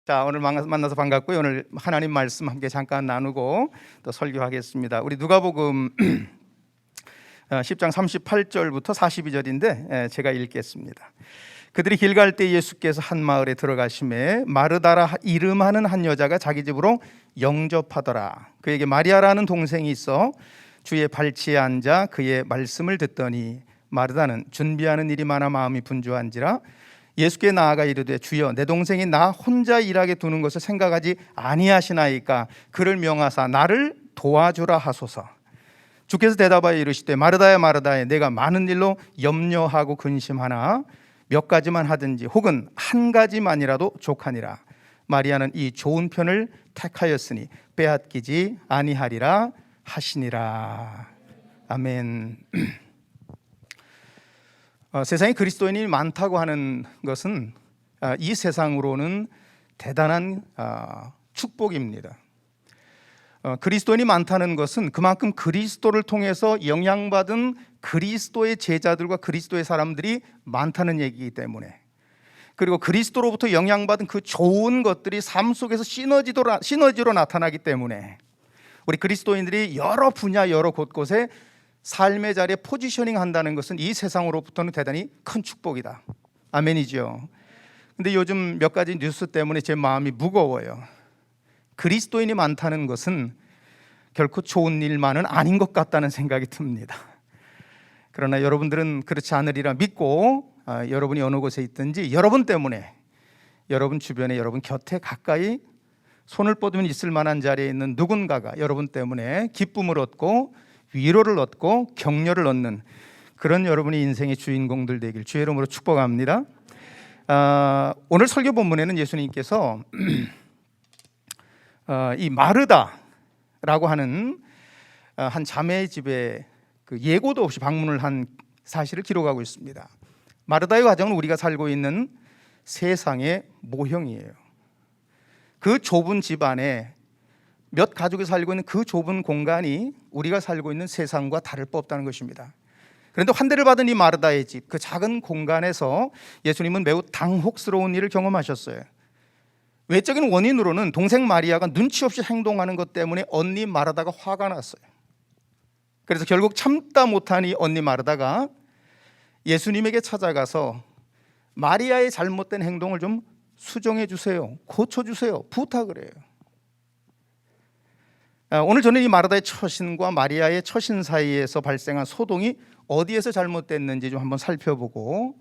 자, 오늘 만나서 반갑고요. 오늘 하나님 말씀 함께 잠깐 나누고 또 설교하겠습니다. 우리 누가복음 10장 38절부터 42절인데 제가 읽겠습니다. 그들이 길 갈 때 예수께서 한 마을에 들어가심에 마르다라 이름하는 한 여자가 자기 집으로 영접하더라. 그에게 마리아라는 동생이 있어 주의 발치에 앉아 그의 말씀을 듣더니 마르다는 준비하는 일이 많아 마음이 분주한지라 예수께 나아가 이르되 주여 내 동생이 나 혼자 일하게 두는 것을 생각하지 아니하시나이까 그를 명하사 나를 도와주라 하소서. 주께서 대답하여 이르시되 마르다야 마르다야 내가 많은 일로 염려하고 근심하나 몇 가지만 하든지 혹은 한 가지만이라도 족하니라. 마리아는 이 좋은 편을 택하였으니 빼앗기지 아니하리라 하시니라. 아멘. 세상에 그리스도인이 많다고 하는 것은 이 세상으로는 대단한 축복입니다. 그리스도인이 많다는 것은 그만큼 그리스도를 통해서 영향받은 그리스도의 제자들과 그리스도의 사람들이 많다는 얘기이기 때문에, 그리고 그리스도로부터 영향받은 그 좋은 것들이 삶 속에서 시너지로 나타나기 때문에 우리 그리스도인들이 여러 분야 여러 곳곳에 삶의 자리에 포지셔닝 한다는 것은 이 세상으로부터는 대단히 큰 축복이다. 아멘이죠. 근데 요즘 몇 가지 뉴스 때문에 제 마음이 무거워요. 그리스도인이 많다는 것은 결코 좋은 일만은 아닌 것 같다는 생각이 듭니다. 그러나 여러분들은 그렇지 않으리라 믿고 여러분이 어느 곳에 있든지 여러분 때문에 여러분 주변에 여러분 곁에 가까이 손을 뻗으면 있을 만한 자리에 있는 누군가가 여러분 때문에 기쁨을 얻고 위로를 얻고 격려를 얻는 그런 여러분의 인생의 주인공들 되길 주의 이름으로 축복합니다. 오늘 설교 본문에는 예수님께서 이 마르다라고 하는 한 자매의 집에 그 예고도 없이 방문을 한 사실을 기록하고 있습니다. 마르다의 가정은 우리가 살고 있는 세상의 모형이에요. 그 좁은 집안에 몇 가족이 살고 있는 그 좁은 공간이 우리가 살고 있는 세상과 다를 바 없다는 것입니다. 그런데 환대를 받은 이 마르다의 집, 그 작은 공간에서 예수님은 매우 당혹스러운 일을 경험하셨어요. 외적인 원인으로는 동생 마리아가 눈치 없이 행동하는 것 때문에 언니 마르다가 화가 났어요. 그래서 결국 참다 못한 이 언니 마르다가 예수님에게 찾아가서 마리아의 잘못된 행동을 좀 수정해 주세요, 고쳐주세요, 부탁을 해요. 오늘 저는 이 마르다의 처신과 마리아의 처신 사이에서 발생한 소동이 어디에서 잘못됐는지 좀 한번 살펴보고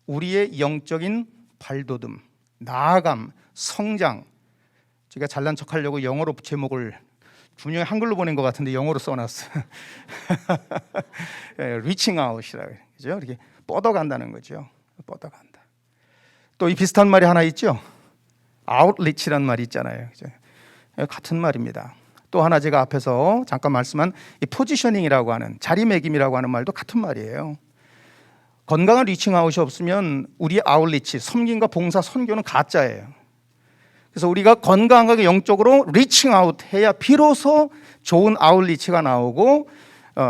우리의 영적인 발돋움, 나아감, 성장, 제가 잘난 척하려고 영어로 제목을 분명히 한글로 보낸 것 같은데 영어로 써놨어요. Reaching out이라고 그죠? 이렇게 뻗어간다는 거죠. 뻗어간다. 또 이 비슷한 말이 하나 있죠. Outreach라는 말이 있잖아요. 그죠? 같은 말입니다. 또 하나 제가 앞에서 잠깐 말씀한 이 포지셔닝이라고 하는 자리매김이라고 하는 말도 같은 말이에요. 건강한 리칭아웃이 없으면 우리의 아웃리치, 섬김과 봉사, 선교는 가짜예요. 그래서 우리가 건강하게 영적으로 리칭아웃 해야 비로소 좋은 아웃리치가 나오고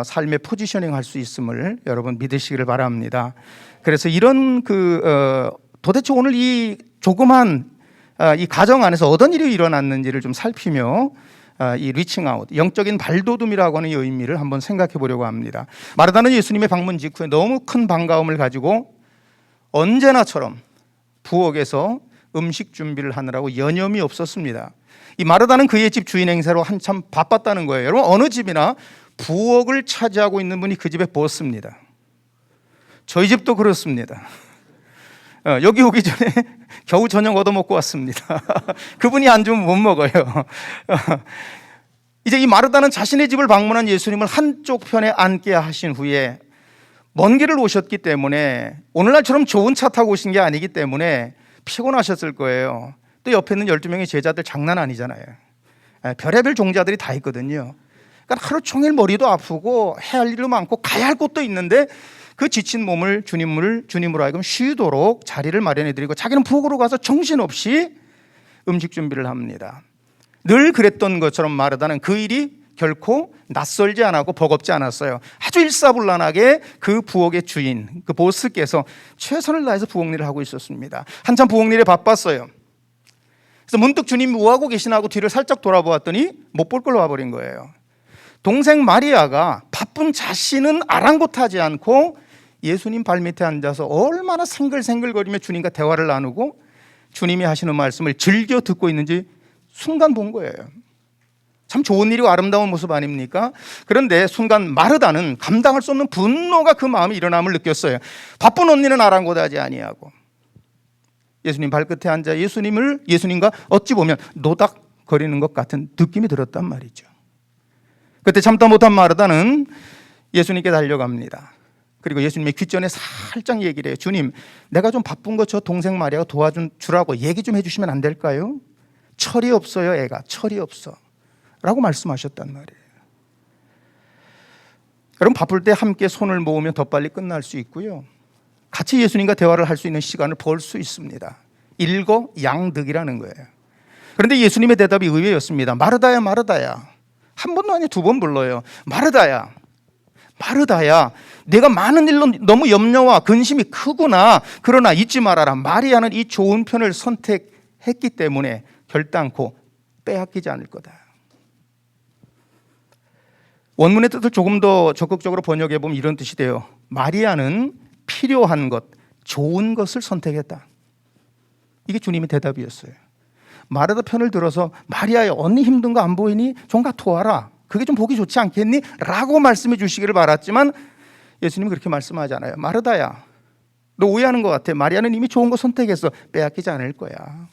삶의 포지셔닝 할 수 있음을 여러분 믿으시기를 바랍니다. 그래서 이런 도대체 오늘 이 조그만 이 가정 안에서 어떤 일이 일어났는지를 좀 살피며 이 리칭아웃, 영적인 발돋움이라고 하는 이 의미를 한번 생각해 보려고 합니다. 마르다는 예수님의 방문 직후에 너무 큰 반가움을 가지고 언제나처럼 부엌에서 음식 준비를 하느라고 여념이 없었습니다. 이 마르다는 그의 집 주인 행세로 한참 바빴다는 거예요. 여러분, 어느 집이나 부엌을 차지하고 있는 분이 그 집의 보스입니다. 저희 집도 그렇습니다. 여기 오기 전에 겨우 저녁 얻어먹고 왔습니다. 그분이 안 주면 못 먹어요. 이제 이 마르다는 자신의 집을 방문한 예수님을 한쪽 편에 앉게 하신 후에 먼 길을 오셨기 때문에 오늘날처럼 좋은 차 타고 오신 게 아니기 때문에 피곤하셨을 거예요. 또 옆에 있는 12명의 제자들 장난 아니잖아요. 별의별 종자들이 다 있거든요. 그러니까 하루 종일 머리도 아프고 해야 할 일도 많고 가야 할 곳도 있는데 그 지친 몸을 주님으로 하여금 쉬도록 자리를 마련해드리고 자기는 부엌으로 가서 정신없이 음식 준비를 합니다. 늘 그랬던 것처럼 마르다는 그 일이 결코 낯설지 않았고 버겁지 않았어요. 아주 일사불란하게 그 부엌의 주인, 그 보스께서 최선을 다해서 부엌 일을 하고 있었습니다. 한참 부엌 일에 바빴어요. 그래서 문득 주님이 뭐 하고 계시나 하고 뒤를 살짝 돌아보았더니 못 볼 걸로 와버린 거예요. 동생 마리아가 바쁜 자신은 아랑곳하지 않고 예수님 발밑에 앉아서 얼마나 생글생글거리며 주님과 대화를 나누고 주님이 하시는 말씀을 즐겨 듣고 있는지 순간 본 거예요. 참 좋은 일이고 아름다운 모습 아닙니까? 그런데 순간 마르다는 감당할 수 없는 분노가 그 마음에 일어남을 느꼈어요. 바쁜 언니는 아랑곳하지 아니하고 예수님 발끝에 앉아 예수님과 어찌 보면 노닥거리는 것 같은 느낌이 들었단 말이죠. 그때 참다 못한 마르다는 예수님께 달려갑니다. 그리고 예수님의 귓전에 살짝 얘기를 해요. 주님, 내가 좀 바쁜 거 저 동생 마리아가 도와주라고 얘기 좀 해주시면 안 될까요? 철이 없어요, 애가. 철이 없어. 라고 말씀하셨단 말이에요. 여러분, 바쁠 때 함께 손을 모으면 더 빨리 끝날 수 있고요. 같이 예수님과 대화를 할 수 있는 시간을 벌 수 있습니다. 일거양득이라는 거예요. 그런데 예수님의 대답이 의외였습니다. 마르다야, 마르다야. 한 번도 아니고 두 번 불러요. 마르다야, 마르다야. 내가 많은 일로 너무 염려와 근심이 크구나. 그러나 잊지 말아라. 마리아는 이 좋은 편을 선택했기 때문에 결단코 빼앗기지 않을 거다. 원문의 뜻을 조금 더 적극적으로 번역해 보면 이런 뜻이 돼요. 마리아는 필요한 것, 좋은 것을 선택했다. 이게 주님의 대답이었어요. 마르다 편을 들어서 마리아야, 언니 힘든 거 안 보이니? 좀 가 도와라. 그게 좀 보기 좋지 않겠니? 라고 말씀해 주시기를 바랐지만 예수님은 그렇게 말씀하지 않아요. 마르다야, 너 오해하는 것 같아. 마리아는 이미 좋은 거 선택했어. 빼앗기지 않을 거야.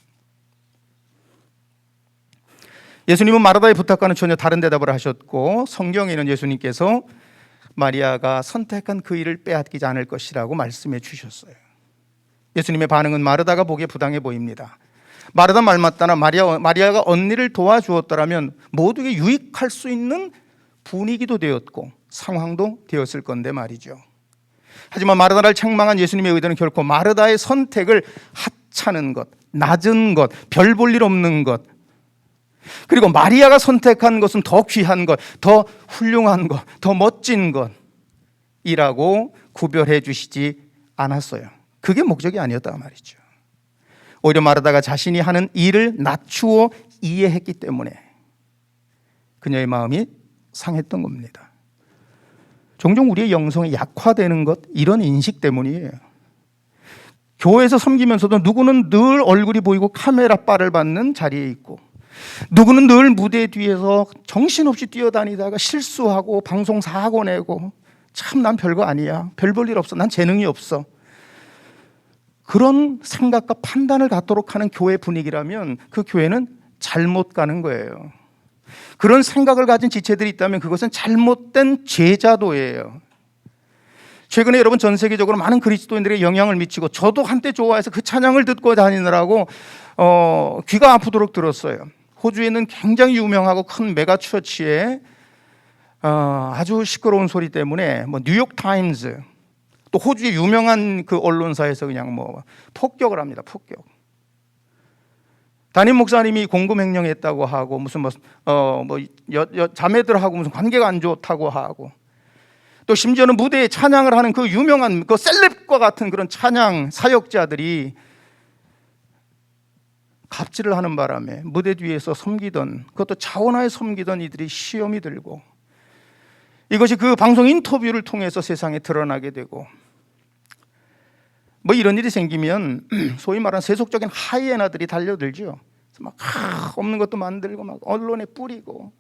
예수님은 마르다의 부탁과는 전혀 다른 대답을 하셨고 성경에는 예수님께서 마리아가 선택한 그 일을 빼앗기지 않을 것이라고 말씀해 주셨어요. 예수님의 반응은 마르다가 보기에 부당해 보입니다. 마르다 말 맞다나 마리아가 언니를 도와주었더라면 모두에게 유익할 수 있는 분위기도 되었고 상황도 되었을 건데 말이죠. 하지만 마르다를 책망한 예수님의 의도는 결코 마르다의 선택을 하찮은 것, 낮은 것, 별 볼 일 없는 것, 그리고 마리아가 선택한 것은 더 귀한 것, 더 훌륭한 것, 더 멋진 것이라고 구별해 주시지 않았어요. 그게 목적이 아니었다 말이죠. 오히려 마르다가 자신이 하는 일을 낮추어 이해했기 때문에 그녀의 마음이 상했던 겁니다. 종종 우리의 영성이 약화되는 것, 이런 인식 때문이에요. 교회에서 섬기면서도 누구는 늘 얼굴이 보이고 카메라 바를 받는 자리에 있고, 누구는 늘 무대 뒤에서 정신없이 뛰어다니다가 실수하고 방송 사고 내고, 참 난 별거 아니야, 별 볼 일 없어, 난 재능이 없어, 그런 생각과 판단을 갖도록 하는 교회 분위기라면 그 교회는 잘못 가는 거예요. 그런 생각을 가진 지체들이 있다면 그것은 잘못된 제자도예요. 최근에 여러분 전 세계적으로 많은 그리스도인들에게 영향을 미치고 저도 한때 좋아해서 그 찬양을 듣고 다니느라고 귀가 아프도록 들었어요. 호주에 있는 굉장히 유명하고 큰 메가처치에 아주 시끄러운 소리 때문에 뉴욕 타임즈, 또 호주의 유명한 그 언론사에서 그냥 폭격을 합니다. 폭격. 담임 목사님이 공금 횡령했다고 하고 무슨 자매들하고 무슨 관계가 안 좋다고 하고, 또 심지어는 무대에 찬양을 하는 그 유명한 그 셀럽과 같은 그런 찬양 사역자들이 갑질을 하는 바람에 무대 뒤에서 섬기던, 그것도 자원하에 섬기던 이들이 시험이 들고, 이것이 그 방송 인터뷰를 통해서 세상에 드러나게 되고, 이런 일이 생기면 소위 말하는 세속적인 하이에나들이 달려들죠. 막 없는 것도 만들고 막 언론에 뿌리고,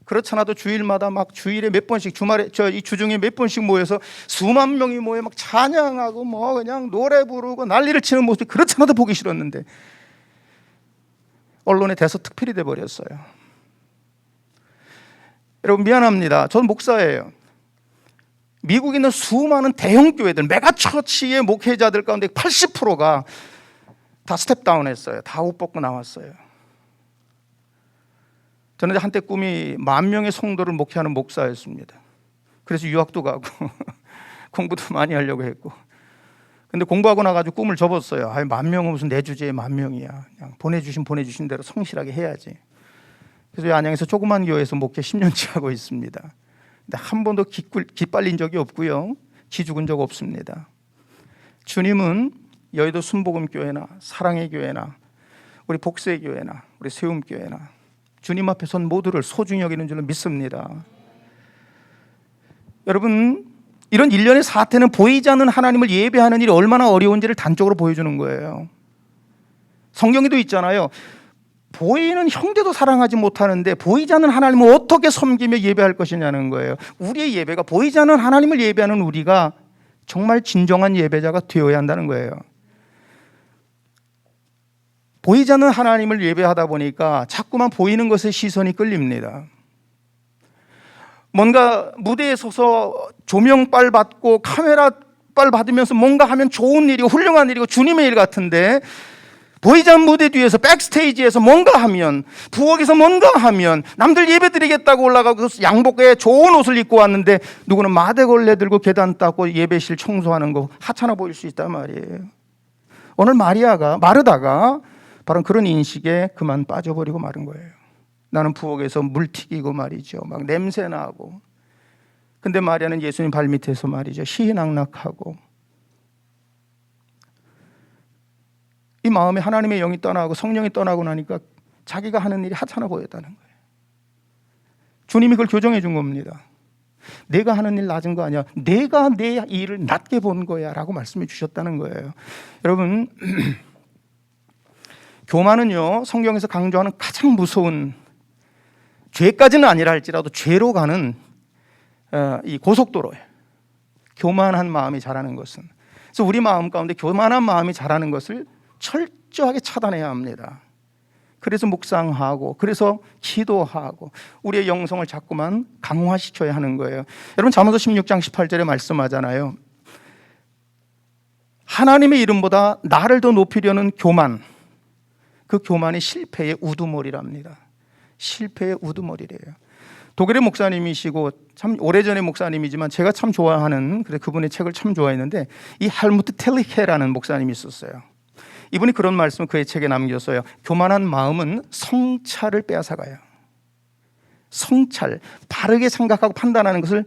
그렇잖아도 주일마다 막 주일에 몇 번씩, 주말에 이 주중에 몇 번씩 모여서 수만 명이 모여 막 찬양하고 그냥 노래 부르고 난리를 치는 모습이 그렇잖아도 보기 싫었는데 언론에 대서특필이 돼 버렸어요. 여러분 미안합니다. 저는 목사예요. 미국에 있는 수많은 대형 교회들, 메가처치의 목회자들 가운데 80%가 다 스텝다운했어요. 다 옷 벗고 나왔어요. 저는 한때 꿈이 10,000명의 성도를 목회하는 목사였습니다. 그래서 유학도 가고 공부도 많이 하려고 했고, 근데 공부하고 나가지고 꿈을 접었어요. 10,000명은 무슨 내 주제에 10,000명이야. 그냥 보내주신 대로 성실하게 해야지. 그래서 안양에서 조그만 교회에서 목회 10년째 하고 있습니다. 근데 한 번도 기빨린 적이 없고요, 기죽은 적 없습니다. 주님은 여의도 순복음교회나 사랑의 교회나 우리 복세교회나 우리 세움교회나 주님 앞에 선 모두를 소중히 여기는 줄로 믿습니다. 여러분, 이런 일련의 사태는 보이지 않는 하나님을 예배하는 일이 얼마나 어려운지를 단적으로 보여주는 거예요. 성경에도 있잖아요. 보이는 형제도 사랑하지 못하는데 보이지 않는 하나님을 어떻게 섬기며 예배할 것이냐는 거예요. 우리의 예배가 보이지 않는 하나님을 예배하는 우리가 정말 진정한 예배자가 되어야 한다는 거예요. 보이지 않는 하나님을 예배하다 보니까 자꾸만 보이는 것에 시선이 끌립니다. 뭔가 무대에 서서 조명빨 받고 카메라빨 받으면서 뭔가 하면 좋은 일이고 훌륭한 일이고 주님의 일 같은데, 보이지 않는 무대 뒤에서 백스테이지에서 뭔가 하면, 부엌에서 뭔가 하면, 남들 예배 드리겠다고 올라가고 양복에 좋은 옷을 입고 왔는데 누구는 마대걸레 들고 계단 닦고 예배실 청소하는 거 하찮아 보일 수 있단 말이에요. 오늘 마르다가 바로 그런 인식에 그만 빠져버리고 마른 거예요. 나는 부엌에서 물 튀기고 말이죠, 막 냄새 나고. 근데 마리아는 예수님 발밑에서 말이죠, 희희낙낙하고. 이 마음에 하나님의 영이 떠나고 성령이 떠나고 나니까 자기가 하는 일이 하찮아 보였다는 거예요. 주님이 그걸 교정해 준 겁니다. 내가 하는 일 낮은 거 아니야, 내가 내 일을 낮게 본 거야 라고 말씀해 주셨다는 거예요. 여러분, 교만은요, 성경에서 강조하는 가장 무서운, 죄까지는 아니라 할지라도 죄로 가는 이 고속도로예요. 교만한 마음이 자라는 것은. 그래서 우리 마음 가운데 교만한 마음이 자라는 것을 철저하게 차단해야 합니다. 그래서 묵상하고, 그래서 기도하고, 우리의 영성을 자꾸만 강화시켜야 하는 거예요. 여러분, 잠언서 16장 18절에 말씀하잖아요. 하나님의 이름보다 나를 더 높이려는 교만, 그 교만이 실패의 우두머리랍니다. 실패의 우두머리래요. 독일의 목사님이시고 참 오래전의 목사님이지만 제가 참 좋아하는, 그분의 책을 참 좋아했는데, 이 할무트 텔리케라는 목사님이 있었어요. 이분이 그런 말씀을 그의 책에 남겼어요. 교만한 마음은 성찰을 빼앗아가요. 성찰, 바르게 생각하고 판단하는 것을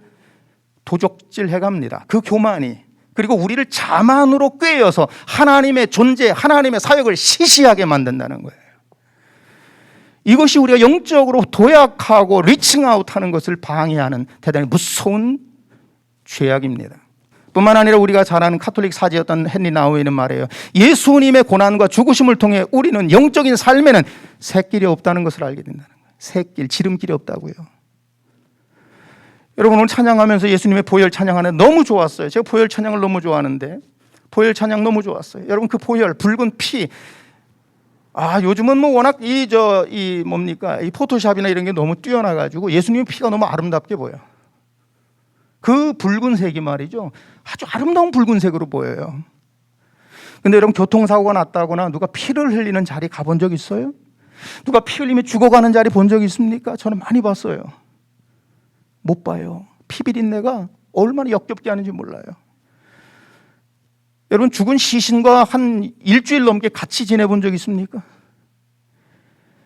도적질해갑니다. 그 교만이. 그리고 우리를 자만으로 꿰어서 하나님의 존재, 하나님의 사역을 시시하게 만든다는 거예요. 이것이 우리가 영적으로 도약하고 리칭아웃하는 것을 방해하는 대단히 무서운 죄악입니다. 뿐만 아니라 우리가 잘 아는 카톨릭 사제였던 헨리 나우이는 말해요. 예수님의 고난과 죽으심을 통해 우리는 영적인 삶에는 샛길이 없다는 것을 알게 된다는 거예요. 샛길, 지름길이 없다고요. 여러분, 오늘 찬양하면서 예수님의 보혈 찬양하는 너무 좋았어요. 제가 보혈 찬양을 너무 좋아하는데, 보혈 찬양 너무 좋았어요. 여러분, 그 보혈, 붉은 피, 요즘은 뭐 워낙 이 포토샵이나 이런 게 너무 뛰어나가지고 예수님의 피가 너무 아름답게 보여. 그 붉은색이 말이죠, 아주 아름다운 붉은색으로 보여요. 근데 여러분, 교통사고가 났다거나 누가 피를 흘리는 자리 가본 적 있어요? 누가 피 흘리며 죽어가는 자리 본 적 있습니까? 저는 많이 봤어요. 못 봐요. 피비린내가 얼마나 역겹게 하는지 몰라요. 여러분, 죽은 시신과 한 일주일 넘게 같이 지내본 적 있습니까?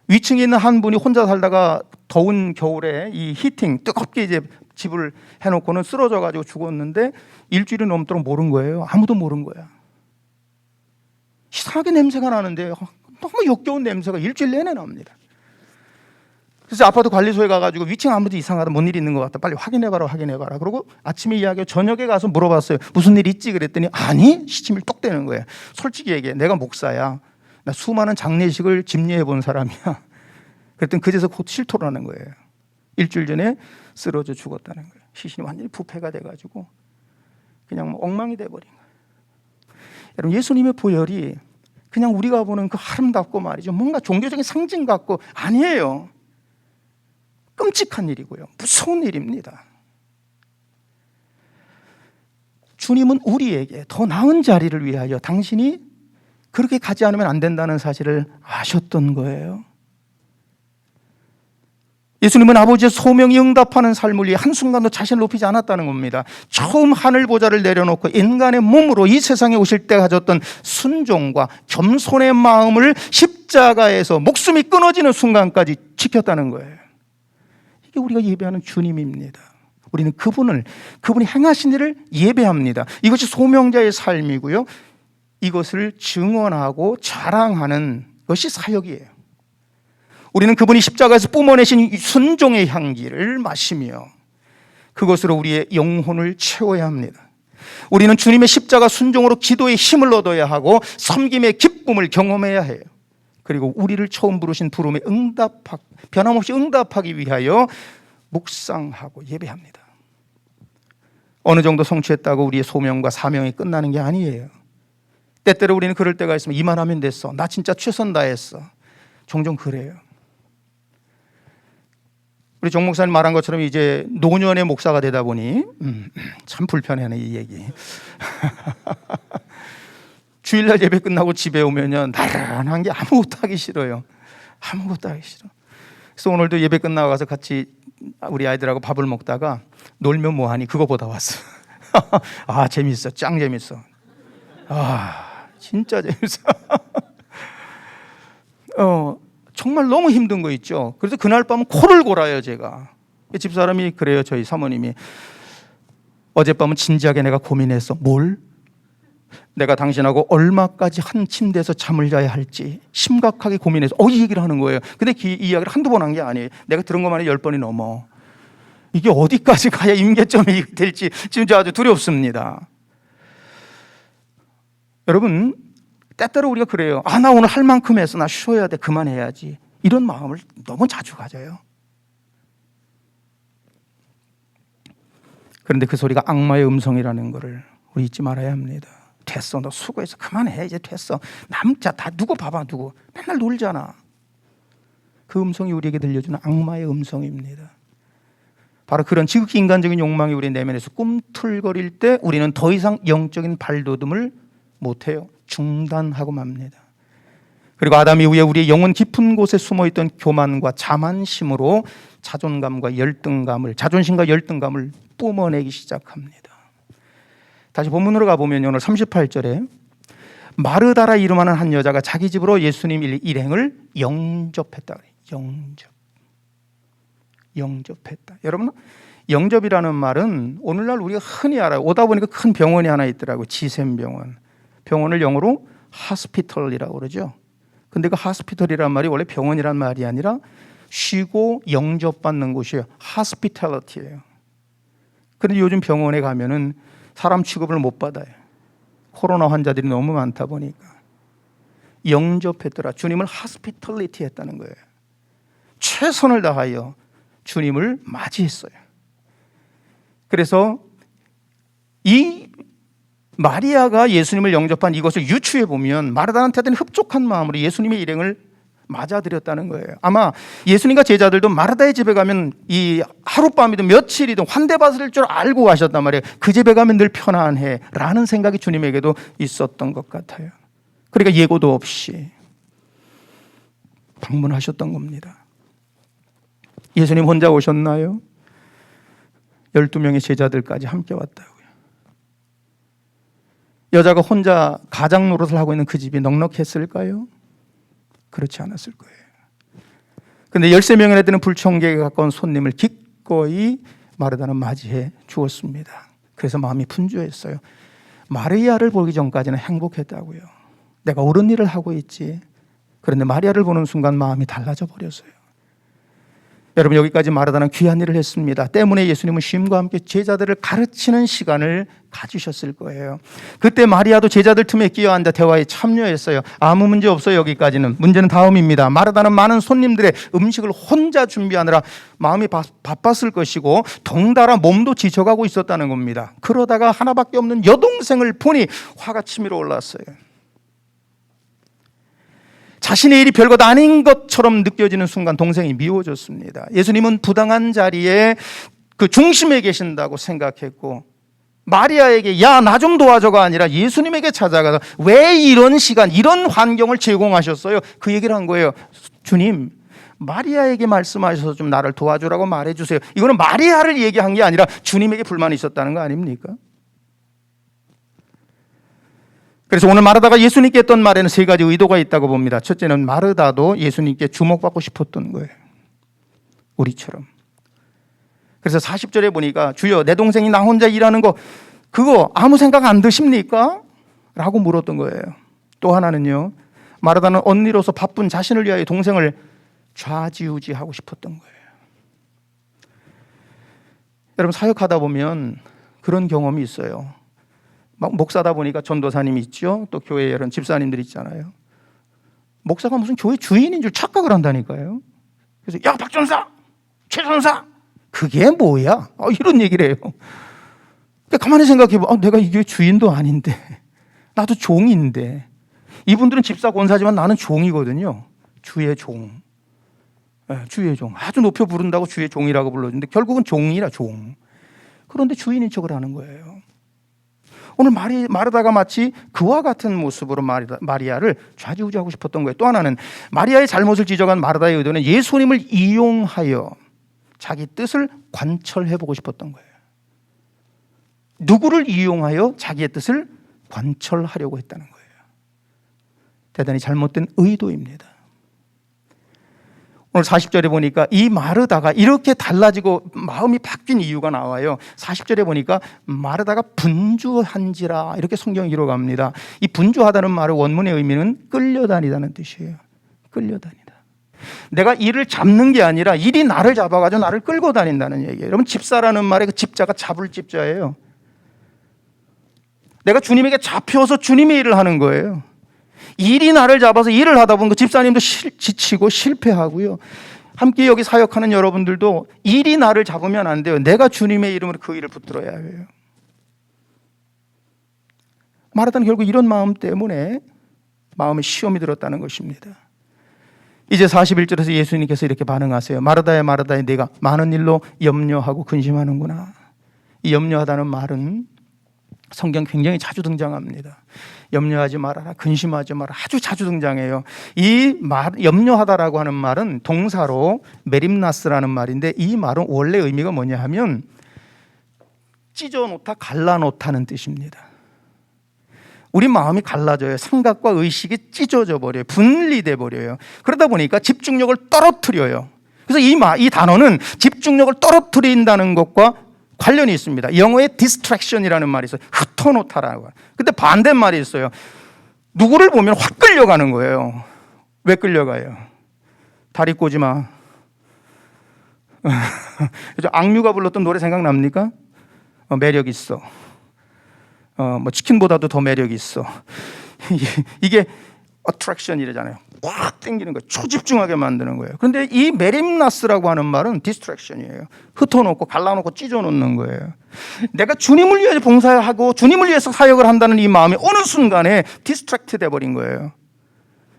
위층에 있는 한 분이 혼자 살다가 더운 겨울에 이 히팅, 뜨겁게 이제 집을 해놓고는 쓰러져가지고 죽었는데 일주일이 넘도록 모른 거예요. 아무도 모른 거야. 이상하게 냄새가 나는데 너무 역겨운 냄새가 일주일 내내 납니다. 그래서 아파트 관리소에 가가지고 위층 아무도 이상하다, 뭔 일 있는 것 같다, 빨리 확인해봐라. 그러고 아침에 이야기하고 저녁에 가서 물어봤어요. 무슨 일 있지? 그랬더니 아니, 시침이 똑 되는 거예요. 솔직히 얘기해, 내가 목사야. 나 수많은 장례식을 집례해 본 사람이야. 그랬더니 그제서 곧 실토를 하는 거예요. 일주일 전에 쓰러져 죽었다는 거예요. 시신이 완전히 부패가 돼가지고 그냥 엉망이 돼버린 거예요. 여러분, 예수님의 보혈이 그냥 우리가 보는 그 아름답고 말이죠, 뭔가 종교적인 상징 같고 아니에요. 끔찍한 일이고요. 무서운 일입니다. 주님은 우리에게 더 나은 자리를 위하여 당신이 그렇게 가지 않으면 안 된다는 사실을 아셨던 거예요. 예수님은 아버지의 소명이 응답하는 삶을 위해 한순간도 자신을 높이지 않았다는 겁니다. 처음 하늘 보좌를 내려놓고 인간의 몸으로 이 세상에 오실 때 가졌던 순종과 겸손의 마음을 십자가에서 목숨이 끊어지는 순간까지 지켰다는 거예요. 이게 우리가 예배하는 주님입니다. 우리는 그분이 행하신 일을 예배합니다. 이것이 소명자의 삶이고요. 이것을 증언하고 자랑하는 그것이 사역이에요. 우리는 그분이 십자가에서 뿜어내신 순종의 향기를 마시며 그것으로 우리의 영혼을 채워야 합니다. 우리는 주님의 십자가 순종으로 기도의 힘을 얻어야 하고 섬김의 기쁨을 경험해야 해요. 그리고 우리를 처음 부르신 부름에 변함없이 응답하기 위하여 묵상하고 예배합니다. 어느 정도 성취했다고 우리의 소명과 사명이 끝나는 게 아니에요. 때때로 우리는 그럴 때가 있으면 이만하면 됐어. 나 진짜 최선 다했어. 종종 그래요. 우리 정 목사님 말한 것처럼 이제 노년의 목사가 되다 보니 참 불편해하네 이 얘기. 주일날 예배 끝나고 집에 오면요 나른한 게 아무것도 하기 싫어요. 아무것도 하기 싫어. 그래서 오늘도 예배 끝나고 가서 같이 우리 아이들하고 밥을 먹다가 놀면 뭐하니 그거 보다 왔어. 아 재밌어, 짱 재밌어. 아 진짜 재밌어. 정말 너무 힘든 거 있죠. 그래서 그날 밤은 코를 골아요 제가. 집사람이 그래요. 저희 사모님이 어젯밤은 진지하게 내가 고민했어. 뭘? 내가 당신하고 얼마까지 한 침대에서 잠을 자야 할지 심각하게 고민해서 이 얘기를 하는 거예요. 근데 이 이야기를 한두 번 한 게 아니에요. 내가 들은 것만 해도 10번이 넘어. 이게 어디까지 가야 임계점이 될지 지금 아주 두렵습니다. 여러분 때때로 우리가 그래요. 나 오늘 할 만큼 했어. 나 쉬어야 돼. 그만해야지. 이런 마음을 너무 자주 가져요. 그런데 그 소리가 악마의 음성이라는 것을 우리 잊지 말아야 합니다. 됐어. 너 수고해서 그만해. 이제 됐어. 남자 다 누구 봐봐 누구. 맨날 놀잖아. 그 음성이 우리에게 들려주는 악마의 음성입니다. 바로 그런 지극히 인간적인 욕망이 우리 내면에서 꿈틀거릴 때 우리는 더 이상 영적인 발돋움을 못해요. 중단하고 맙니다. 그리고 아담 이후에 우리의 영혼 깊은 곳에 숨어있던 교만과 자만심으로 자존심과 열등감을 뿜어내기 시작합니다. 다시 본문으로 가보면 오늘 38절에 마르다라 이름하는 한 여자가 자기 집으로 예수님 일행을 영접했다. 영접했다. 여러분 영접이라는 말은 오늘날 우리가 흔히 알아요. 오다 보니까 큰 병원이 하나 있더라고요. 지샘병원. 병원을 영어로 하스피털이라고 그러죠. 근데 그 하스피털이란 말이 원래 병원이란 말이 아니라 쉬고 영접받는 곳이에요. 하스피탈리티예요. 그런데 요즘 병원에 가면은 사람 취급을 못 받아요. 코로나 환자들이 너무 많다 보니까. 영접했더라. 주님을 하스피탈리티 했다는 거예요. 최선을 다하여 주님을 맞이했어요. 그래서 이 마리아가 예수님을 영접한 이것을 유추해 보면 마르다한테는 흡족한 마음으로 예수님의 일행을 맞아들였다는 거예요. 아마 예수님과 제자들도 마르다의 집에 가면 이 하룻밤이든 며칠이든 환대받을 줄 알고 가셨단 말이에요. 그 집에 가면 늘 편안해 라는 생각이 주님에게도 있었던 것 같아요. 그러니까 예고도 없이 방문하셨던 겁니다. 예수님 혼자 오셨나요? 12명의 제자들까지 함께 왔다고요. 여자가 혼자 가장 노릇을 하고 있는 그 집이 넉넉했을까요? 그렇지 않았을 거예요. 그런데 13명이나 되는 불청객에 가까운 손님을 기꺼이 마르다는 맞이해 주었습니다. 그래서 마음이 분주했어요. 마리아를 보기 전까지는 행복했다고요. 내가 옳은 일을 하고 있지. 그런데 마리아를 보는 순간 마음이 달라져 버렸어요. 여러분 여기까지 마르다는 귀한 일을 했습니다. 때문에 예수님은 쉼과 함께 제자들을 가르치는 시간을 가지셨을 거예요. 그때 마리아도 제자들 틈에 끼어앉아 대화에 참여했어요. 아무 문제 없어요. 여기까지는. 문제는 다음입니다. 마르다는 많은 손님들의 음식을 혼자 준비하느라 마음이 바빴을 것이고 덩달아 몸도 지쳐가고 있었다는 겁니다. 그러다가 하나밖에 없는 여동생을 보니 화가 치밀어 올랐어요. 자신의 일이 별것 아닌 것처럼 느껴지는 순간 동생이 미워졌습니다. 예수님은 부당한 자리에 그 중심에 계신다고 생각했고 마리아에게 야, 나 좀 도와줘가 아니라 예수님에게 찾아가서 왜 이런 시간, 이런 환경을 제공하셨어요? 그 얘기를 한 거예요. 주님, 마리아에게 말씀하셔서 좀 나를 도와주라고 말해주세요. 이거는 마리아를 얘기한 게 아니라 주님에게 불만이 있었다는 거 아닙니까? 그래서 오늘 마르다가 예수님께 했던 말에는 세 가지 의도가 있다고 봅니다. 첫째는 마르다도 예수님께 주목받고 싶었던 거예요. 우리처럼. 그래서 40절에 보니까 주여 내 동생이 나 혼자 일하는 거 그거 아무 생각 안 드십니까? 라고 물었던 거예요. 또 하나는요. 마르다는 언니로서 바쁜 자신을 위하여 동생을 좌지우지하고 싶었던 거예요. 여러분, 사역하다 보면 그런 경험이 있어요. 막 목사다 보니까 전도사님이 있죠. 또 교회에 이런 집사님들이 있잖아요. 목사가 무슨 교회 주인인 줄 착각을 한다니까요. 그래서 야, 박전사, 최전사, 그게 뭐야? 이런 얘기를 해요. 그러니까 가만히 생각해봐. 내가 이 교회 주인도 아닌데, 나도 종인데. 이분들은 집사 권사지만 나는 종이거든요. 주의 종. 주의 종. 아주 높여 부른다고 주의 종이라고 불러주는데 결국은 종이라 종. 그런데 주인인 척을 하는 거예요. 오늘 마르다가 마치 그와 같은 모습으로 마리아를 좌지우지하고 싶었던 거예요. 또 하나는 마리아의 잘못을 지적한 마르다의 의도는 예수님을 이용하여 자기 뜻을 관철해보고 싶었던 거예요. 누구를 이용하여 자기의 뜻을 관철하려고 했다는 거예요. 대단히 잘못된 의도입니다. 오늘 40절에 보니까 이 마르다가 이렇게 달라지고 마음이 바뀐 이유가 나와요. 40절에 보니까 마르다가 분주한지라 이렇게 성경이 기록합니다. 이 분주하다는 말의 원문의 의미는 끌려다니다는 뜻이에요. 끌려다니다. 내가 일을 잡는 게 아니라 일이 나를 잡아가지고 나를 끌고 다닌다는 얘기예요. 여러분, 집사라는 말의 그 집자가 잡을 집자예요. 내가 주님에게 잡혀서 주님의 일을 하는 거예요. 일이 나를 잡아서 일을 하다 보면 그 집사님도 지치고 실패하고요. 함께 여기 사역하는 여러분들도 일이 나를 잡으면 안 돼요. 내가 주님의 이름으로 그 일을 붙들어야 해요. 마르다는 결국 이런 마음 때문에 마음에 시험이 들었다는 것입니다. 이제 41절에서 예수님께서 이렇게 반응하세요. 마르다야, 마르다야, 내가 많은 일로 염려하고 근심하는구나. 이 염려하다는 말은 성경 굉장히 자주 등장합니다. 염려하지 말아라, 근심하지 마라, 아주 자주 등장해요. 이 염려하다라고 하는 말은 동사로 메림나스라는 말인데 이 말은 원래 의미가 뭐냐 하면 찢어놓다, 갈라놓다는 뜻입니다. 우리 마음이 갈라져요. 생각과 의식이 찢어져 버려요. 분리돼 버려요. 그러다 보니까 집중력을 떨어뜨려요. 그래서 이 단어는 집중력을 떨어뜨린다는 것과 관련이 있습니다. 영어에 distraction이라는 말이 있어요. 흩어놓다라고. 근데 반대말이 있어요. 누구를 보면 확 끌려가는 거예요. 왜 끌려가요? 다리 꼬지 마. 악뮤가 불렀던 노래 생각납니까? 매력 있어. 뭐 치킨보다도 더 매력이 있어. 이게 attraction이라잖아요. 확 땡기는 거예요. 초집중하게 만드는 거예요. 그런데 이 메림나스라고 하는 말은 distraction이에요. 흩어놓고 갈라놓고 찢어놓는 거예요. 내가 주님을 위해 봉사하고 주님을 위해서 사역을 한다는 이 마음이 어느 순간에 distract 돼버린 거예요.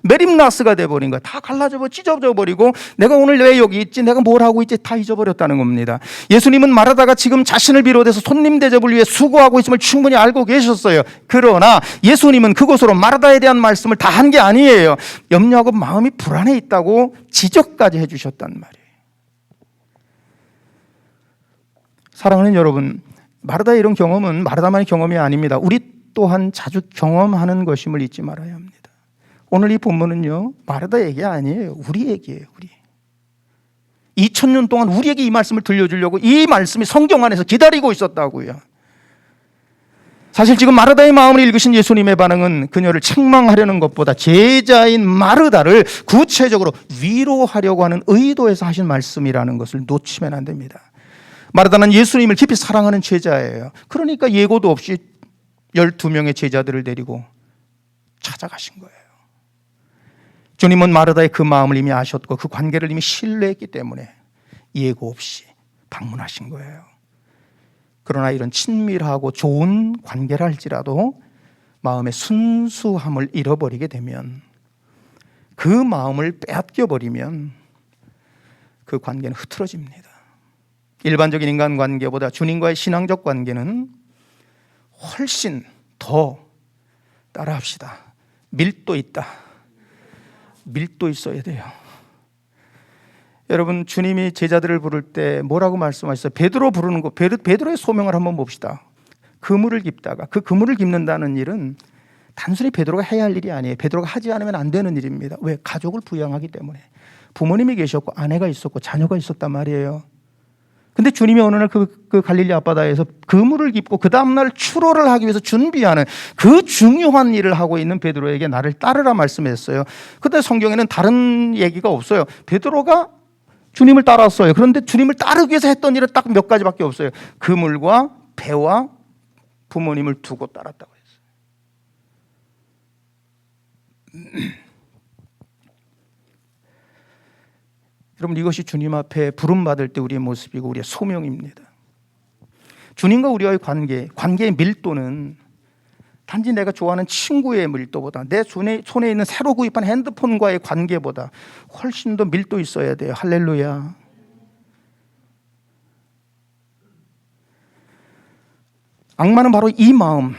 메림나스가 돼버린 거예요. 다 갈라져 찢어져 버리고 내가 오늘 왜 여기 있지, 내가 뭘 하고 있지 다 잊어버렸다는 겁니다. 예수님은 마르다가 지금 자신을 비롯해서 손님 대접을 위해 수고하고 있음을 충분히 알고 계셨어요. 그러나 예수님은 그것으로 마르다에 대한 말씀을 다 한 게 아니에요. 염려하고 마음이 불안해 있다고 지적까지 해주셨단 말이에요. 사랑하는 여러분, 마르다의 이런 경험은 마르다만의 경험이 아닙니다. 우리 또한 자주 경험하는 것임을 잊지 말아야 합니다. 오늘 이 본문은요, 마르다 얘기 아니에요. 우리 얘기예요. 우리. 2000년 동안 우리에게 이 말씀을 들려주려고 이 말씀이 성경 안에서 기다리고 있었다고요. 사실 지금 마르다의 마음을 읽으신 예수님의 반응은 그녀를 책망하려는 것보다 제자인 마르다를 구체적으로 위로하려고 하는 의도에서 하신 말씀이라는 것을 놓치면 안 됩니다. 마르다는 예수님을 깊이 사랑하는 제자예요. 그러니까 예고도 없이 12명의 제자들을 데리고 찾아가신 거예요. 주님은 마르다의 그 마음을 이미 아셨고 그 관계를 이미 신뢰했기 때문에 예고 없이 방문하신 거예요. 그러나 이런 친밀하고 좋은 관계를 할지라도 마음의 순수함을 잃어버리게 되면, 그 마음을 빼앗겨버리면 그 관계는 흐트러집니다. 일반적인 인간관계보다 주님과의 신앙적 관계는 훨씬 더, 따라합시다, 밀도 있다. 밀도 있어야 돼요. 여러분, 주님이 제자들을 부를 때 뭐라고 말씀하셨어요? 베드로 부르는 거, 베드로의 소명을 한번 봅시다. 그물을 깁다가, 그 그물을 깁는다는 일은 단순히 베드로가 해야 할 일이 아니에요. 베드로가 하지 않으면 안 되는 일입니다. 왜? 가족을 부양하기 때문에. 부모님이 계셨고 아내가 있었고 자녀가 있었단 말이에요. 근데 주님이 어느 날 그 갈릴리 앞바다에서 그물을 깁고 그 다음날 출호를 하기 위해서 준비하는 그 중요한 일을 하고 있는 베드로에게 나를 따르라 말씀했어요. 그때 성경에는 다른 얘기가 없어요. 베드로가 주님을 따랐어요. 그런데 주님을 따르기 위해서 했던 일은 딱 몇 가지밖에 없어요. 그물과 배와 부모님을 두고 따랐다고 했어요. 여러분, 이것이 주님 앞에 부름받을 때 우리의 모습이고 우리의 소명입니다. 주님과 우리와의 관계의 밀도는 단지 내가 좋아하는 친구의 밀도보다, 내 손에 있는 새로 구입한 핸드폰과의 관계보다 훨씬 더 밀도 있어야 돼요. 할렐루야. 악마는 바로 이 마음,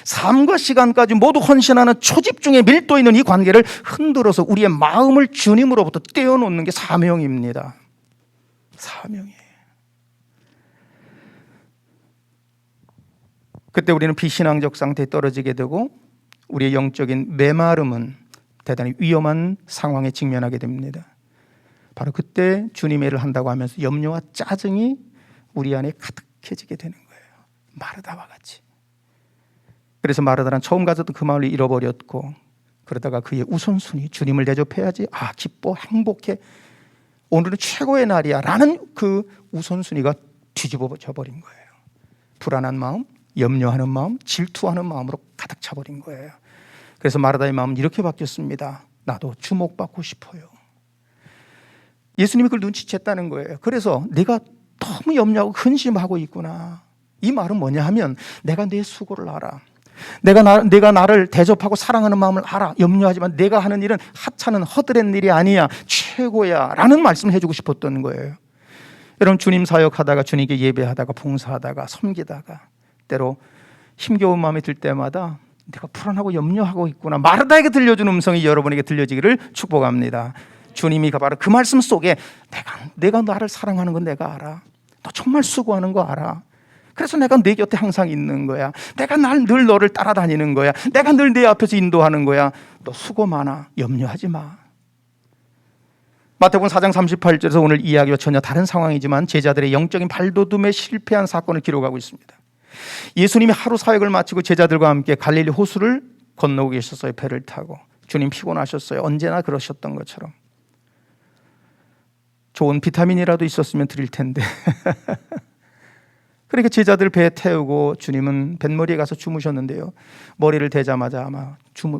삶과 시간까지 모두 헌신하는 초집중의 밀도 있는 이 관계를 흔들어서 우리의 마음을 주님으로부터 떼어놓는 게 사명입니다. 사명이에요. 그때 우리는 비신앙적 상태에 떨어지게 되고 우리의 영적인 메마름은 대단히 위험한 상황에 직면하게 됩니다. 바로 그때 주님의 일을 한다고 하면서 염려와 짜증이 우리 안에 가득해지게 되는 거예요. 마르다와 같이. 그래서 마르다는 처음 가졌던 그 마음을 잃어버렸고, 그러다가 그의 우선순위, 주님을 대접해야지, 기뻐, 행복해, 오늘은 최고의 날이야 라는 그 우선순위가 뒤집어져 버린 거예요. 불안한 마음, 염려하는 마음, 질투하는 마음으로 가득 차버린 거예요. 그래서 마르다의 마음은 이렇게 바뀌었습니다. 나도 주목받고 싶어요. 예수님이 그걸 눈치챘다는 거예요. 그래서 내가 너무 염려하고 근심하고 있구나. 이 말은 뭐냐 하면 내가 내 수고를 알아. 내가 나를 대접하고 사랑하는 마음을 알아. 염려하지만 내가 하는 일은 하찮은 허드렛 일이 아니야. 최고야 라는 말씀을 해주고 싶었던 거예요. 여러분, 주님 사역하다가, 주님께 예배하다가, 봉사하다가, 섬기다가 때로 힘겨운 마음이 들 때마다 내가 불안하고 염려하고 있구나, 마르다에게 들려준 음성이 여러분에게 들려지기를 축복합니다. 주님이 바로 그 말씀 속에 내가 나를 사랑하는 건 내가 알아. 너 정말 수고하는 거 알아. 그래서 내가 내 곁에 항상 있는 거야. 내가 늘 너를 따라다니는 거야. 내가 늘 내 앞에서 인도하는 거야. 너 수고 많아. 염려하지 마. 마태복음 4장 38절에서 오늘 이야기와 전혀 다른 상황이지만 제자들의 영적인 발돋움에 실패한 사건을 기록하고 있습니다. 예수님이 하루 사역을 마치고 제자들과 함께 갈릴리 호수를 건너고 계셨어요. 배를 타고. 주님 피곤하셨어요. 언제나 그러셨던 것처럼. 좋은 비타민이라도 있었으면 드릴 텐데. 그러니까 제자들 배에 태우고 주님은 뱃머리에 가서 주무셨는데요. 머리를 대자마자 아마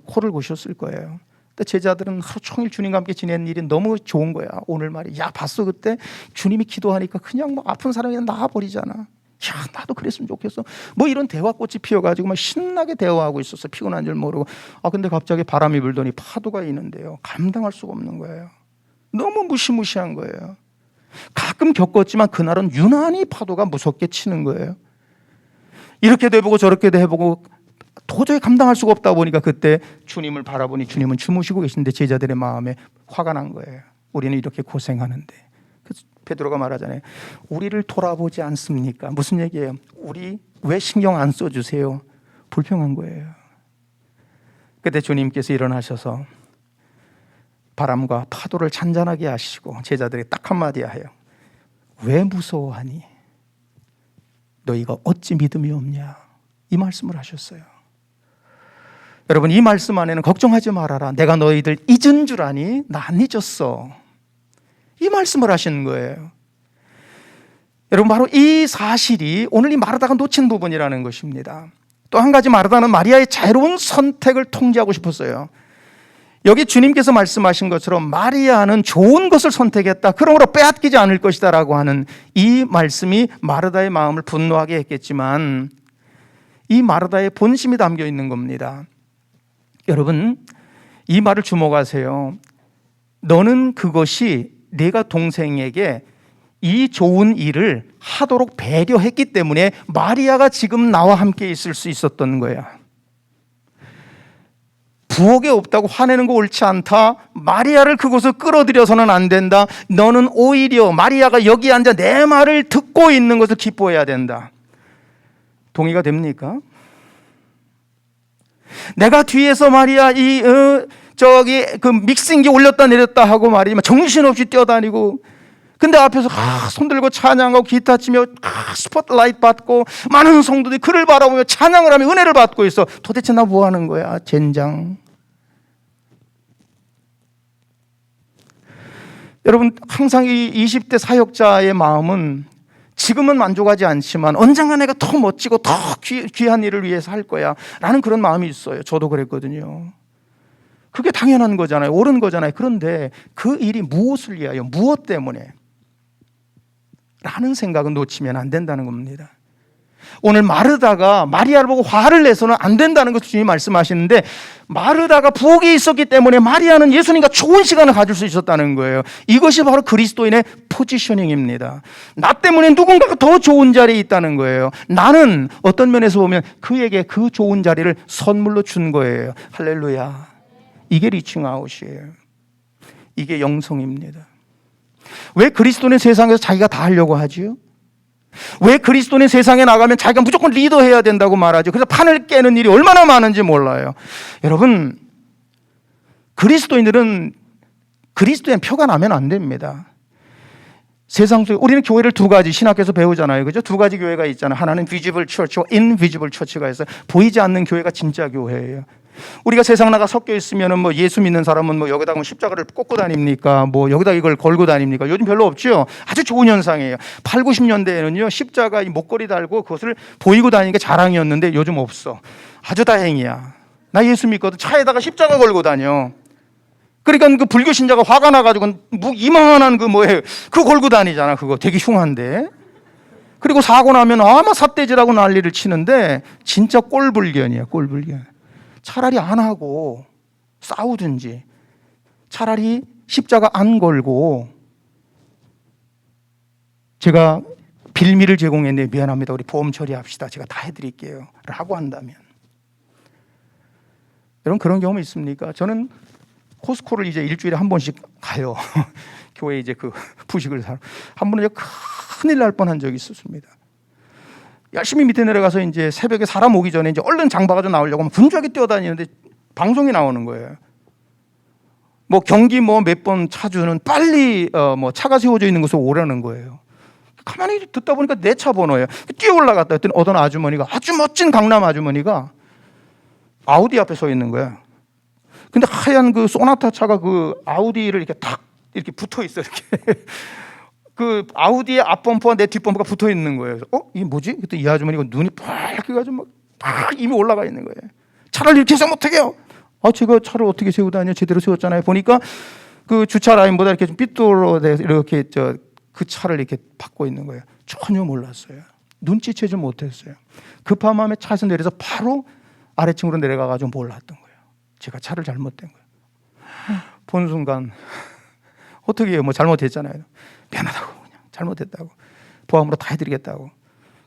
코를 고셨을 거예요. 근데 제자들은 하루 종일 주님과 함께 지낸 일이 너무 좋은 거야. 오늘 말이야. 봤어 그때? 주님이 기도하니까 그냥 아픈 사람이 나와버리잖아. 나도 그랬으면 좋겠어. 이런 대화꽃이 피어가지고 막 신나게 대화하고 있었어. 피곤한 줄 모르고. 근데 갑자기 바람이 불더니 파도가 있는데요. 감당할 수가 없는 거예요. 너무 무시무시한 거예요. 가끔 겪었지만 그날은 유난히 파도가 무섭게 치는 거예요. 이렇게도 해보고 저렇게도 해보고 도저히 감당할 수가 없다 보니까 그때 주님을 바라보니 주님은 주무시고 계신데 제자들의 마음에 화가 난 거예요. 우리는 이렇게 고생하는데. 그래서 베드로가 말하잖아요. 우리를 돌아보지 않습니까? 무슨 얘기예요? 우리 왜 신경 안 써주세요? 불평한 거예요. 그때 주님께서 일어나셔서 바람과 파도를 잔잔하게 하시고 제자들에게 딱 한마디 해요. 왜 무서워하니? 너희가 어찌 믿음이 없냐? 이 말씀을 하셨어요. 여러분, 이 말씀 안에는 걱정하지 말아라. 내가 너희들 잊은 줄 아니? 나 안 잊었어. 이 말씀을 하시는 거예요. 여러분, 바로 이 사실이 오늘 이 마르다가 놓친 부분이라는 것입니다. 또 한 가지, 마르다는 마리아의 자유로운 선택을 통제하고 싶었어요. 여기 주님께서 말씀하신 것처럼 마리아는 좋은 것을 선택했다. 그러므로 빼앗기지 않을 것이다 라고 하는 이 말씀이 마르다의 마음을 분노하게 했겠지만 이 마르다의 본심이 담겨 있는 겁니다. 여러분, 이 말을 주목하세요. 너는 그것이 내가 동생에게 이 좋은 일을 하도록 배려했기 때문에 마리아가 지금 나와 함께 있을 수 있었던 거야. 부엌에 없다고 화내는 거 옳지 않다. 마리아를 그곳을 끌어들여서는 안 된다. 너는 오히려 마리아가 여기 앉아 내 말을 듣고 있는 것을 기뻐해야 된다. 동의가 됩니까? 내가 뒤에서 말이야 그 믹싱기 올렸다 내렸다 하고 말이지만 정신없이 뛰어다니고 근데 앞에서 손들고 찬양하고 기타 치며 스포트라이트 받고 많은 성도들이 그를 바라보며 찬양을 하며 은혜를 받고 있어. 도대체 나 뭐 하는 거야? 젠장. 여러분, 항상 이 20대 사역자의 마음은 지금은 만족하지 않지만 언젠가 내가 더 멋지고 더 귀한 일을 위해서 할 거야 라는 그런 마음이 있어요. 저도 그랬거든요. 그게 당연한 거잖아요. 옳은 거잖아요. 그런데 그 일이 무엇을 위하여, 무엇 때문에 라는 생각은 놓치면 안 된다는 겁니다. 오늘 마르다가 마리아를 보고 화를 내서는 안 된다는 것을 주님이 말씀하시는데, 마르다가 부엌에 있었기 때문에 마리아는 예수님과 좋은 시간을 가질 수 있었다는 거예요. 이것이 바로 그리스도인의 포지셔닝입니다. 나 때문에 누군가가 더 좋은 자리에 있다는 거예요. 나는 어떤 면에서 보면 그에게 그 좋은 자리를 선물로 준 거예요. 할렐루야. 이게 리칭아웃이에요. 이게 영성입니다. 왜 그리스도는 세상에서 자기가 다 하려고 하지요? 왜 그리스도는 세상에 나가면 자기가 무조건 리더해야 된다고 말하죠? 그래서 판을 깨는 일이 얼마나 많은지 몰라요. 여러분, 그리스도인들은 그리스도인 표가 나면 안 됩니다. 세상 속에 우리는 교회를 두 가지 신학교에서 배우잖아요. 그죠? 두 가지 교회가 있잖아요. 하나는 visible church와 invisible church가 있어요. 보이지 않는 교회가 진짜 교회예요. 우리가 세상 나가 섞여 있으면은 뭐 예수 믿는 사람은 뭐 여기다가 뭐 십자가를 꽂고 다닙니까? 뭐 여기다 이걸 걸고 다닙니까? 요즘 별로 없죠. 아주 좋은 현상이에요. 8, 90년대에는요 십자가 이 목걸이 달고 그것을 보이고 다니는 게 자랑이었는데 요즘 없어. 아주 다행이야. 나 예수 믿거든. 차에다가 십자가 걸고 다녀. 그러니까 그 불교 신자가 화가 나가지고 이만한 그 뭐예요? 그거 걸고 다니잖아. 그거 되게 흉한데. 그리고 사고 나면 아마 삿대질하고 난리를 치는데 진짜 꼴불견이야. 꼴불견. 차라리 안 하고 싸우든지, 차라리 십자가 안 걸고, 제가 빌미를 제공했는데 미안합니다. 우리 보험 처리합시다. 제가 다 해드릴게요. 라고 한다면. 여러분 그런 경험 있습니까? 저는 코스코를 이제 일주일에 한 번씩 가요. 교회 이제 그 부식을 사러. 한 번은 큰일 날 뻔한 적이 있었습니다. 열심히 밑에 내려가서 이제 새벽에 사람 오기 전에 이제 얼른 장 봐가지고 나오려고 분주하게 뛰어다니는데 방송이 나오는 거예요. 뭐 경기 뭐 몇 번 차주는 빨리 뭐 차가 세워져 있는 곳으로 오라는 거예요. 가만히 듣다 보니까 내 차 번호예요. 뛰어 올라갔다 했더니 어떤 아주머니가, 아주 멋진 강남 아주머니가 아우디 앞에 서 있는 거야. 근데 하얀 그 소나타 차가 그 아우디를 이렇게 탁 이렇게 붙어 있어. 이렇게. 그 아우디의 앞범퍼와 내 뒷범퍼가 붙어 있는 거예요. 그래서 이게 뭐지? 그때 이 아주머니가 눈이 빨갛게 가지고 막 이미 올라가 있는 거예요. 차를 이렇게 세우면 어떡해요? 제가 차를 어떻게 세우다니요? 제대로 세웠잖아요. 보니까 그 주차 라인보다 이렇게 좀 삐뚤어져서 이렇게 그 차를 이렇게 받고 있는 거예요. 전혀 몰랐어요. 눈치채지 못했어요. 급한 마음에 차에서 내려서 바로 아래층으로 내려가가지고 몰랐던 거예요. 제가 차를 잘못된 거예요. 본 순간 어떻게 해요? 뭐 잘못했잖아요. 미안하다고, 그냥 잘못했다고, 보험으로 다 해드리겠다고.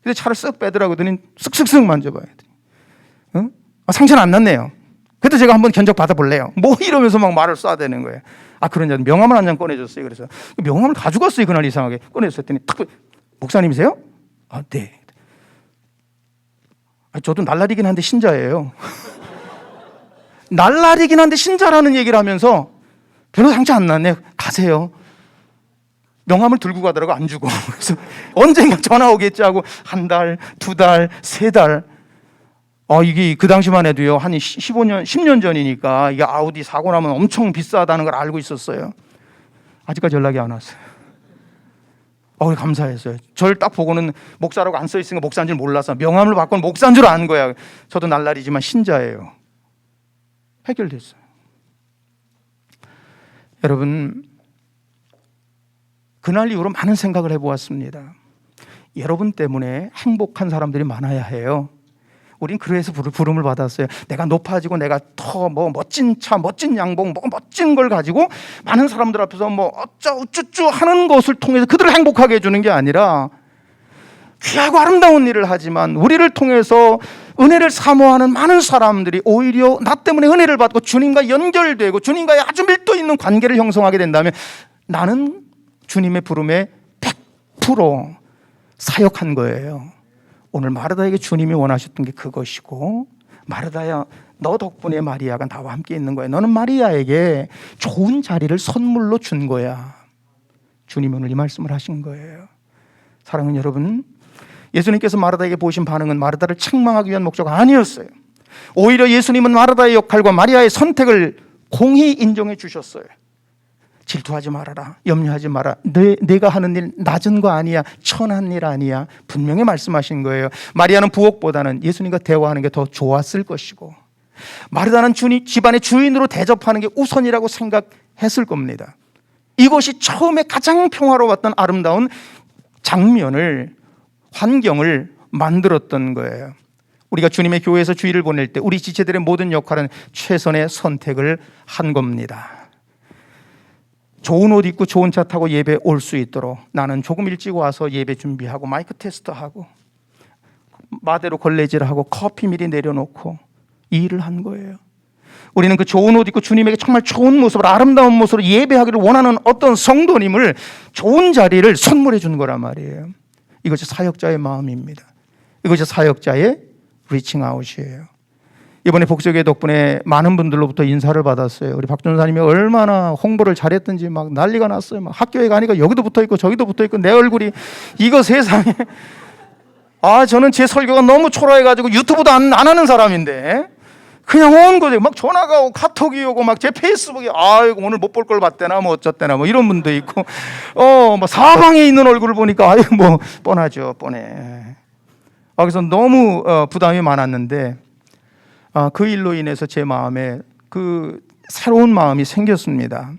근데 차를 쓱 빼더라고. 그랬더니 쓱쓱쓱 만져봐요. 응? 상처는 안 났네요. 그래도 제가 한번 견적 받아볼래요. 뭐 이러면서 막 말을 쏴대는 거예요. 그런 명함을 한 장 꺼내줬어요. 그래서 명함을 가져갔어요. 그날 이상하게 꺼내줬더니 탁, 목사님이세요? 네. 저도 날라리긴 한데 신자예요. 날라리긴 한데 신자라는 얘기를 하면서 별로 상처 안 났네. 가세요. 명함을 들고 가더라고. 안 주고. 그래서 언젠가 전화 오겠지 하고 한 달, 두 달, 세 달. 이게 그 당시만 해도요. 한 15년, 10년 전이니까 이게 아우디 사고 나면 엄청 비싸다는 걸 알고 있었어요. 아직까지 연락이 안 왔어요. 감사했어요. 저를 딱 보고는 목사라고 안 써 있으니까 목사인 줄 몰라서 명함을 받고는 목사인 줄 안 거야. 저도 날라리지만 신자예요. 해결됐어요. 여러분, 그날 이후로 많은 생각을 해보았습니다. 여러분 때문에 행복한 사람들이 많아야 해요. 우린 그래서 부름을 받았어요. 내가 높아지고 내가 더 뭐 멋진 차, 멋진 양복, 뭐 멋진 걸 가지고 많은 사람들 앞에서 뭐 어쩌우쭈쭈 하는 것을 통해서 그들을 행복하게 해주는 게 아니라 귀하고 아름다운 일을 하지만 우리를 통해서 은혜를 사모하는 많은 사람들이 오히려 나 때문에 은혜를 받고 주님과 연결되고 주님과의 아주 밀도 있는 관계를 형성하게 된다면 나는 주님의 부름에 100% 사역한 거예요. 오늘 마르다에게 주님이 원하셨던 게 그것이고, 마르다야 너 덕분에 마리아가 나와 함께 있는 거야. 너는 마리아에게 좋은 자리를 선물로 준 거야. 주님이 오늘 이 말씀을 하신 거예요. 사랑하는 여러분, 예수님께서 마르다에게 보이신 반응은 마르다를 책망하기 위한 목적이 아니었어요. 오히려 예수님은 마르다의 역할과 마리아의 선택을 공히 인정해 주셨어요. 질투하지 말아라, 염려하지 마라. 내가 하는 일 낮은 거 아니야, 천한 일 아니야. 분명히 말씀하신 거예요. 마리아는 부엌보다는 예수님과 대화하는 게 더 좋았을 것이고, 마르다는 집안의 주인으로 대접하는 게 우선이라고 생각했을 겁니다. 이것이 처음에 가장 평화로웠던 아름다운 장면을, 환경을 만들었던 거예요. 우리가 주님의 교회에서 주일을 보낼 때 우리 지체들의 모든 역할은 최선의 선택을 한 겁니다. 좋은 옷 입고 좋은 차 타고 예배 올 수 있도록 나는 조금 일찍 와서 예배 준비하고 마이크 테스트하고 마대로 걸레질하고 커피 미리 내려놓고 이 일을 한 거예요. 우리는 그 좋은 옷 입고 주님에게 정말 좋은 모습으로, 아름다운 모습으로 예배하기를 원하는 어떤 성도님을, 좋은 자리를 선물해 준 거란 말이에요. 이것이 사역자의 마음입니다. 이것이 사역자의 리칭 아웃이에요. 이번에 복수교회 덕분에 많은 분들로부터 인사를 받았어요. 우리 박 전사님이 얼마나 홍보를 잘했던지 막 난리가 났어요. 막 학교에 가니까 여기도 붙어있고 저기도 붙어있고 내 얼굴이, 이거 세상에. 저는 제 설교가 너무 초라해가지고 유튜브도 안 하는 사람인데 그냥 온 거죠. 막 전화가 오고 카톡이 오고 막 제 페이스북에 아이고 오늘 못 볼 걸 봤대나 뭐 어쩌대나 뭐 이런 분도 있고, 뭐 사방에 있는 얼굴을 보니까 아이고 뭐 뻔하죠, 뻔해. 그래서 너무 부담이 많았는데 그 일로 인해서 제 마음에 그 새로운 마음이 생겼습니다.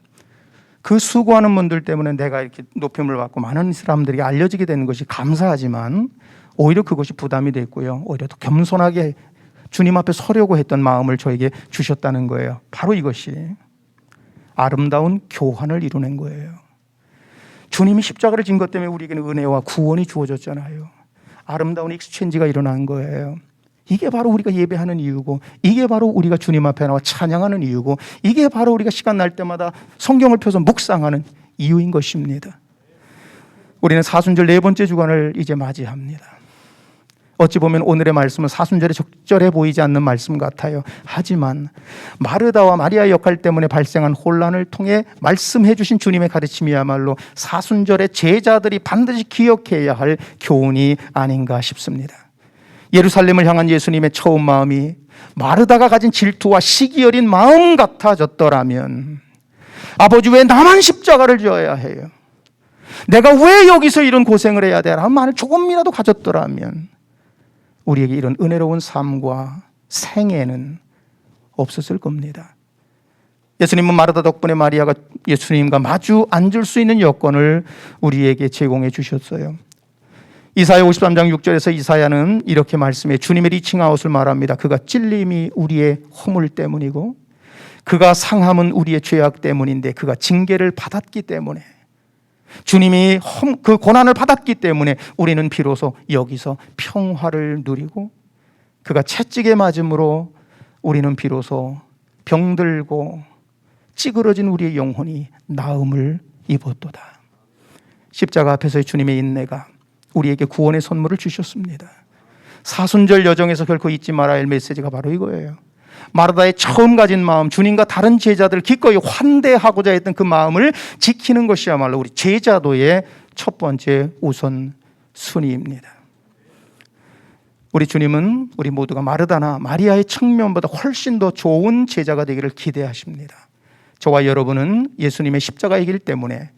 그 수고하는 분들 때문에 내가 이렇게 높임을 받고 많은 사람들에게 알려지게 되는 것이 감사하지만 오히려 그것이 부담이 됐고요. 오히려 더 겸손하게 주님 앞에 서려고 했던 마음을 저에게 주셨다는 거예요. 바로 이것이 아름다운 교환을 이루는 거예요. 주님이 십자가를 진 것 때문에 우리에게는 은혜와 구원이 주어졌잖아요. 아름다운 익스체인지가 일어난 거예요. 이게 바로 우리가 예배하는 이유고, 이게 바로 우리가 주님 앞에 나와 찬양하는 이유고, 이게 바로 우리가 시간 날 때마다 성경을 펴서 묵상하는 이유인 것입니다. 우리는 사순절 네 번째 주간을 이제 맞이합니다. 어찌 보면 오늘의 말씀은 사순절에 적절해 보이지 않는 말씀 같아요. 하지만 마르다와 마리아의 역할 때문에 발생한 혼란을 통해 말씀해 주신 주님의 가르침이야말로 사순절의 제자들이 반드시 기억해야 할 교훈이 아닌가 싶습니다. 예루살렘을 향한 예수님의 처음 마음이 마르다가 가진 질투와 시기 어린 마음 같아졌더라면, 아버지 왜 나만 십자가를 져야 해요? 내가 왜 여기서 이런 고생을 해야 되나? 마음을 조금이라도 가졌더라면 우리에게 이런 은혜로운 삶과 생애는 없었을 겁니다. 예수님은 마르다 덕분에 마리아가 예수님과 마주 앉을 수 있는 여건을 우리에게 제공해 주셨어요. 이사야 53장 6절에서 이사야는 이렇게 말씀해 주님의 리칭아웃을 말합니다. 그가 찔림이 우리의 허물 때문이고 그가 상함은 우리의 죄악 때문인데 그가 징계를 받았기 때문에, 주님이 그 고난을 받았기 때문에 우리는 비로소 여기서 평화를 누리고, 그가 채찍에 맞음으로 우리는 비로소 병들고 찌그러진 우리의 영혼이 나음을 입었도다. 십자가 앞에서의 주님의 인내가 우리에게 구원의 선물을 주셨습니다. 사순절 여정에서 결코 잊지 말아야 할 메시지가 바로 이거예요. 마르다의 처음 가진 마음, 주님과 다른 제자들을 기꺼이 환대하고자 했던 그 마음을 지키는 것이야말로 우리 제자도의 첫 번째 우선 순위입니다. 우리 주님은 우리 모두가 마르다나 마리아의 측면보다 훨씬 더 좋은 제자가 되기를 기대하십니다. 저와 여러분은 예수님의 십자가의 길 때문에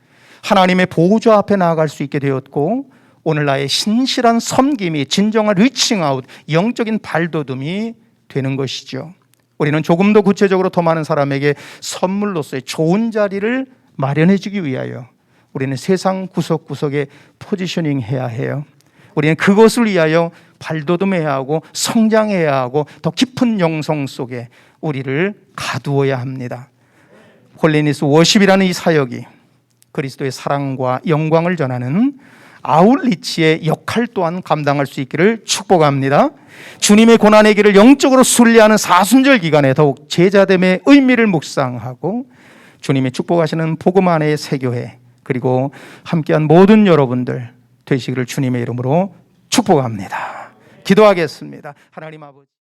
하나님의 보좌 앞에 나아갈 수 있게 되었고, 오늘 나의 신실한 섬김이 진정한 리칭아웃, 영적인 발돋움이 되는 것이죠. 우리는 조금 더 구체적으로 더 많은 사람에게 선물로서의 좋은 자리를 마련해 주기 위하여 우리는 세상 구석구석에 포지셔닝 해야 해요. 우리는 그것을 위하여 발돋움해야 하고 성장해야 하고 더 깊은 영성 속에 우리를 가두어야 합니다. 홀리니스 워십이라는 이 사역이 그리스도의 사랑과 영광을 전하는 아웃리치의 역할 또한 감당할 수 있기를 축복합니다. 주님의 고난의 길을 영적으로 순례하는 사순절 기간에 더욱 제자됨의 의미를 묵상하고 주님의 축복하시는 복음 안의 새교회, 그리고 함께한 모든 여러분들 되시기를 주님의 이름으로 축복합니다. 기도하겠습니다. 하나님 아버지.